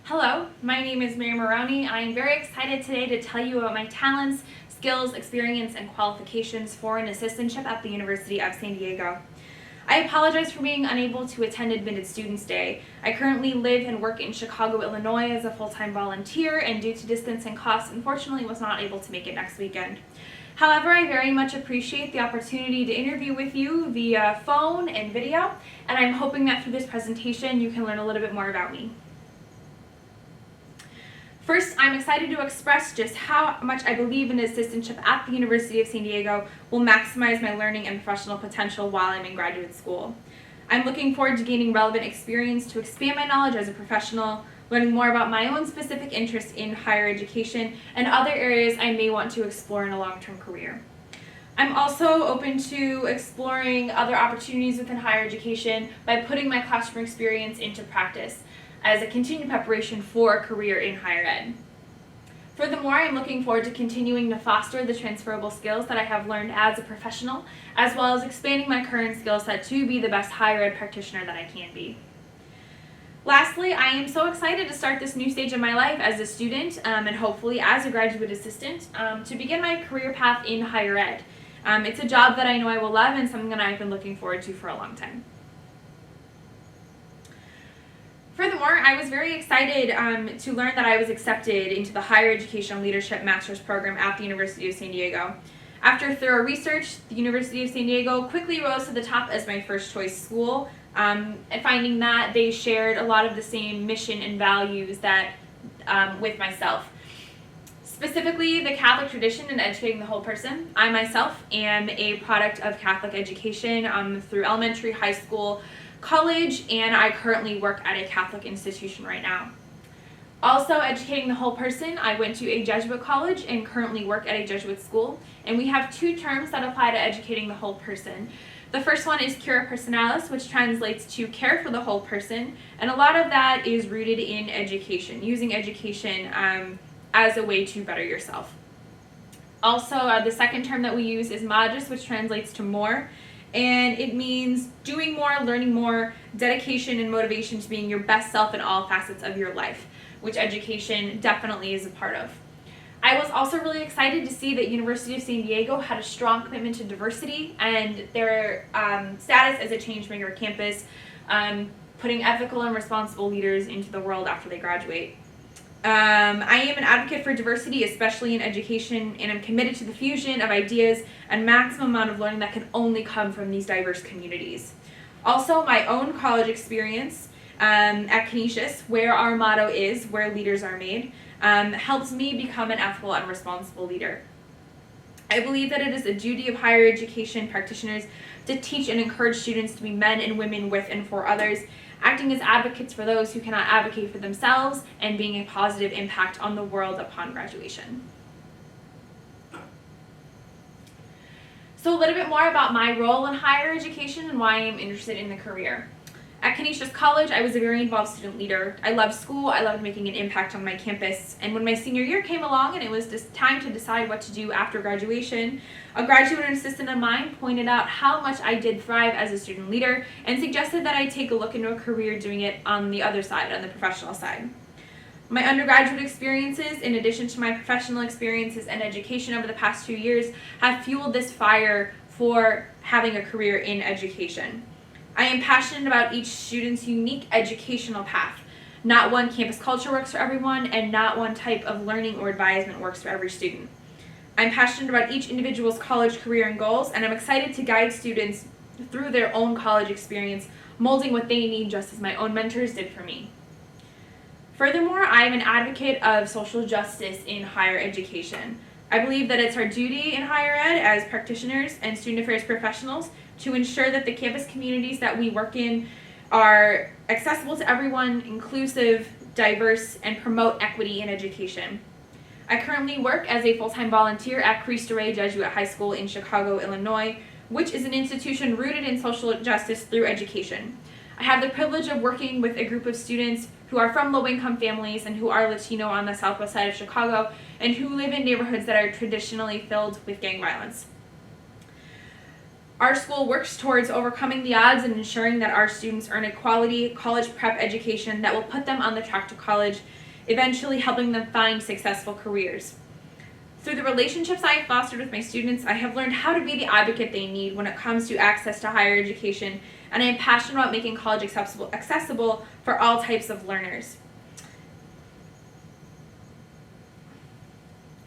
Hello, my name is Maroney. I am very excited today to tell you about my talents, skills, experience, and qualifications for an assistantship at the University of San Diego. I apologize for being unable to attend Admitted Students Day. I currently live and work in Chicago, Illinois as a full-time volunteer, and due to distance and cost, unfortunately was not able to make it next weekend. However, I very much appreciate the opportunity to interview with you via phone and video, and I'm hoping that through this presentation you can learn a little bit more about me. First, I'm excited to express just how much I believe an assistantship at the University of San Diego will maximize my learning and professional potential while I'm in graduate school. I'm looking forward to gaining relevant experience to expand my knowledge as a professional, learning more about my own specific interests in higher education and other areas I may want to explore in a long-term career. I'm also open to exploring other opportunities within higher education by putting my classroom experience into practice as a continued preparation for a career in higher ed. Furthermore, I'm looking forward to continuing to foster the transferable skills that I have learned as a professional, as well as expanding my current skill set to be the best higher ed practitioner that I can be. Lastly, I am so excited to start this new stage of my life as a student and hopefully as a graduate assistant to begin my career path in higher ed. It's a job that I know I will love and something that I've been looking forward to for a long time. Furthermore, I was very excited to learn that I was accepted into the Higher Education Leadership Master's Program at the University of San Diego. After thorough research, the University of San Diego quickly rose to the top as my first choice school, and finding that they shared a lot of the same mission and values that with myself. Specifically, the Catholic tradition in educating the whole person. I myself am a product of Catholic education through elementary, high school, college, and I currently work at a Catholic institution right now. Also, educating the whole person, I went to a Jesuit college and currently work at a Jesuit school, and we have two terms that apply to educating the whole person. The first one is cura personalis, which translates to care for the whole person, and a lot of that is rooted in education, using education as a way to better yourself. Also, the second term that we use is magis, which translates to more, and it means doing more, learning more, dedication and motivation to being your best self in all facets of your life, which education definitely is a part of. I was also really excited to see that University of San Diego had a strong commitment to diversity and their status as a change-maker campus, putting ethical and responsible leaders into the world after they graduate. I am an advocate for diversity, especially in education, and I'm committed to the fusion of ideas and maximum amount of learning that can only come from these diverse communities. Also, my own college experience at Canisius, where our motto is, where leaders are made, helps me become an ethical and responsible leader. I believe that it is a duty of higher education practitioners to teach and encourage students to be men and women with and for others, acting as advocates for those who cannot advocate for themselves, and being a positive impact on the world upon graduation. So a little bit more about my role in higher education and why I'm interested in the career. At Canisius College, I was a very involved student leader. I loved school, I loved making an impact on my campus, and when my senior year came along and it was just time to decide what to do after graduation, a graduate assistant of mine pointed out how much I did thrive as a student leader and suggested that I take a look into a career doing it on the other side, on the professional side. My undergraduate experiences, in addition to my professional experiences and education over the past 2 years, have fueled this fire for having a career in education. I am passionate about each student's unique educational path. Not one campus culture works for everyone, and not one type of learning or advisement works for every student. I'm passionate about each individual's college career and goals, and I'm excited to guide students through their own college experience, molding what they need just as my own mentors did for me. Furthermore, I am an advocate of social justice in higher education. I believe that it's our duty in higher ed as practitioners and student affairs professionals to ensure that the campus communities that we work in are accessible to everyone, inclusive, diverse, and promote equity in education. I currently work as a full-time volunteer at Cristo Rey Jesuit High School in Chicago, Illinois, which is an institution rooted in social justice through education. I have the privilege of working with a group of students who are from low-income families and who are Latino on the southwest side of Chicago and who live in neighborhoods that are traditionally filled with gang violence. Our school works towards overcoming the odds and ensuring that our students earn a quality college prep education that will put them on the track to college, eventually helping them find successful careers. Through the relationships I have fostered with my students, I have learned how to be the advocate they need when it comes to access to higher education, and I am passionate about making college accessible for all types of learners.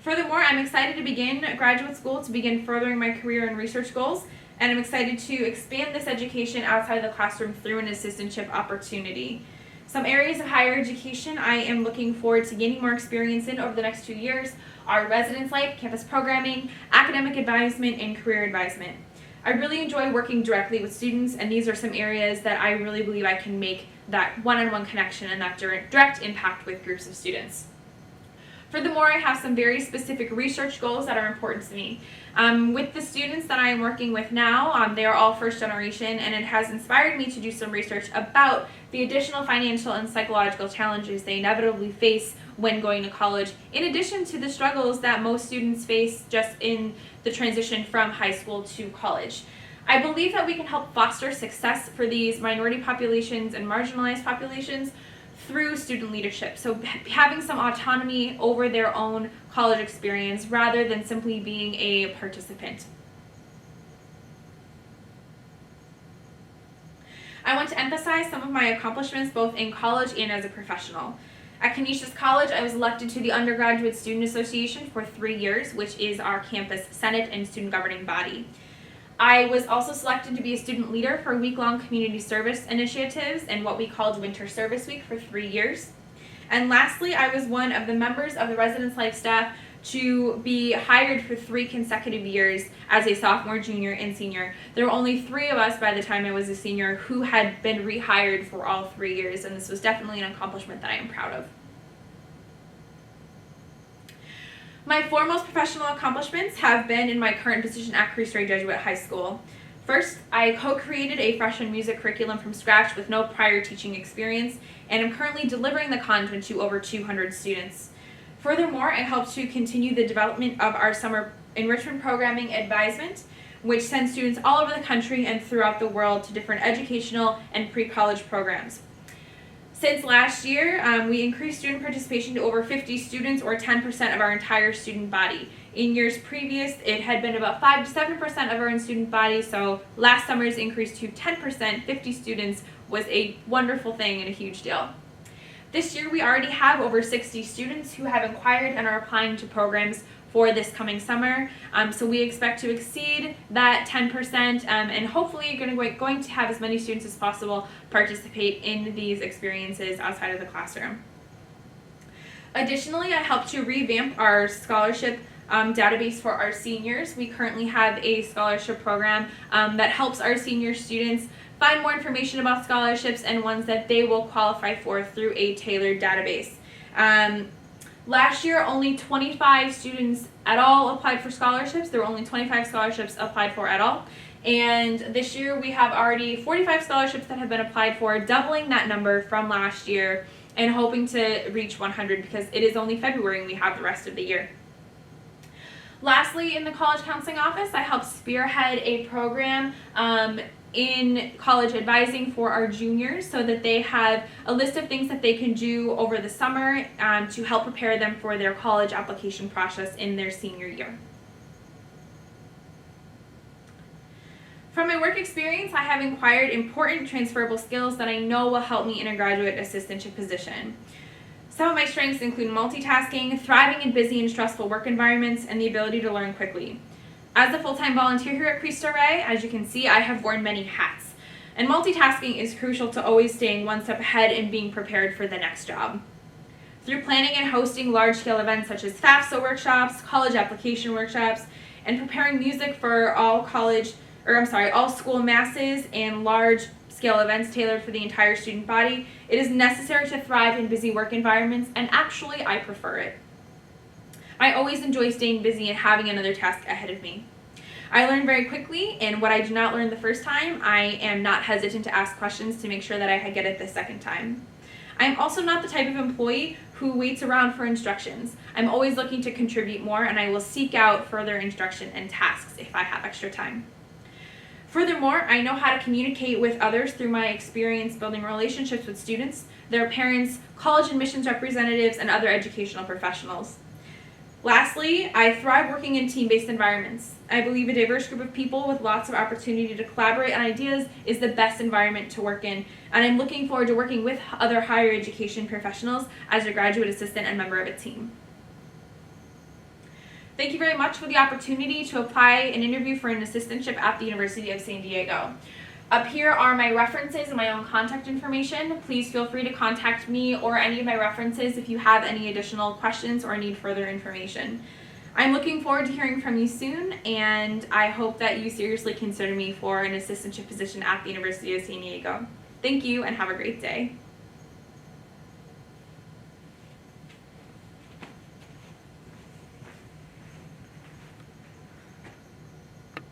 Furthermore, I'm excited to begin graduate school to begin furthering my career and research goals, and I'm excited to expand this education outside the classroom through an assistantship opportunity. Some areas of higher education I am looking forward to gaining more experience in over the next 2 years are residence life, campus programming, academic advisement, and career advisement. I really enjoy working directly with students, and these are some areas that I really believe I can make that one-on-one connection and that direct impact with groups of students. Furthermore, I have some very specific research goals that are important to me. With the students that I am working with now, they are all first generation, and it has inspired me to do some research about the additional financial and psychological challenges they inevitably face when going to college, in addition to the struggles that most students face just in the transition from high school to college. I believe that we can help foster success for these minority populations and marginalized populations through student leadership. So having some autonomy over their own college experience rather than simply being a participant. I want to emphasize some of my accomplishments both in college and as a professional. At Canisius College, I was elected to the Undergraduate Student Association for 3 years, which is our campus senate and student governing body. I was also selected to be a student leader for week-long community service initiatives and what we called Winter Service Week for 3 years. And lastly, I was one of the members of the Residence Life staff to be hired for 3 consecutive years as a sophomore, junior, and senior. There were only 3 of us by the time I was a senior who had been rehired for all 3 years, and this was definitely an accomplishment that I am proud of. My foremost professional accomplishments have been in my current position at Cristo Rey Jesuit High School. First, I co-created a freshman music curriculum from scratch with no prior teaching experience, and am currently delivering the content to over 200 students. Furthermore, I helped to continue the development of our summer enrichment programming advisement, which sends students all over the country and throughout the world to different educational and pre-college programs. Since last year, we increased student participation to over 50 students, or 10% of our entire student body. In years previous, it had been about 5 to 7% of our student body, so last summer's increase to 10%, 50 students, was a wonderful thing and a huge deal. This year, we already have over 60 students who have inquired and are applying to programs for this coming summer. So we expect to exceed that 10%, and hopefully going to have as many students as possible participate in these experiences outside of the classroom. Additionally, I helped to revamp our scholarship database for our seniors. We currently have a scholarship program that helps our senior students find more information about scholarships and ones that they will qualify for through a tailored database. Last year, only 25 students at all applied for scholarships. There were only 25 scholarships applied for at all. And this year, we have already 45 scholarships that have been applied for, doubling that number from last year, and hoping to reach 100 because it is only February and we have the rest of the year. Lastly, in the College Counseling Office, I helped spearhead a program in college advising for our juniors so that they have a list of things that they can do over the summer to help prepare them for their college application process in their senior year. From my work experience, I have acquired important transferable skills that I know will help me in a graduate assistantship position. Some of my strengths include multitasking, thriving in busy and stressful work environments, and the ability to learn quickly. As a full-time volunteer here at Cristo Rey, as you can see, I have worn many hats. And multitasking is crucial to always staying one step ahead and being prepared for the next job. Through planning and hosting large-scale events such as FAFSA workshops, college application workshops, and preparing music for all school masses and large-scale events tailored for the entire student body, it is necessary to thrive in busy work environments, and actually, I prefer it. I always enjoy staying busy and having another task ahead of me. I learn very quickly, and what I do not learn the first time, I am not hesitant to ask questions to make sure that I get it the second time. I am also not the type of employee who waits around for instructions. I'm always looking to contribute more, and I will seek out further instruction and tasks if I have extra time. Furthermore, I know how to communicate with others through my experience building relationships with students, their parents, college admissions representatives, and other educational professionals. Lastly, I thrive working in team-based environments. I believe a diverse group of people with lots of opportunity to collaborate on ideas is the best environment to work in, and I'm looking forward to working with other higher education professionals as a graduate assistant and member of a team. Thank you very much for the opportunity to apply and interview for an assistantship at the University of San Diego. Up here are my references and my own contact information. Please feel free to contact me or any of my references if you have any additional questions or need further information. I'm looking forward to hearing from you soon, and I hope that you seriously consider me for an assistantship position at the University of San Diego. Thank you and have a great day.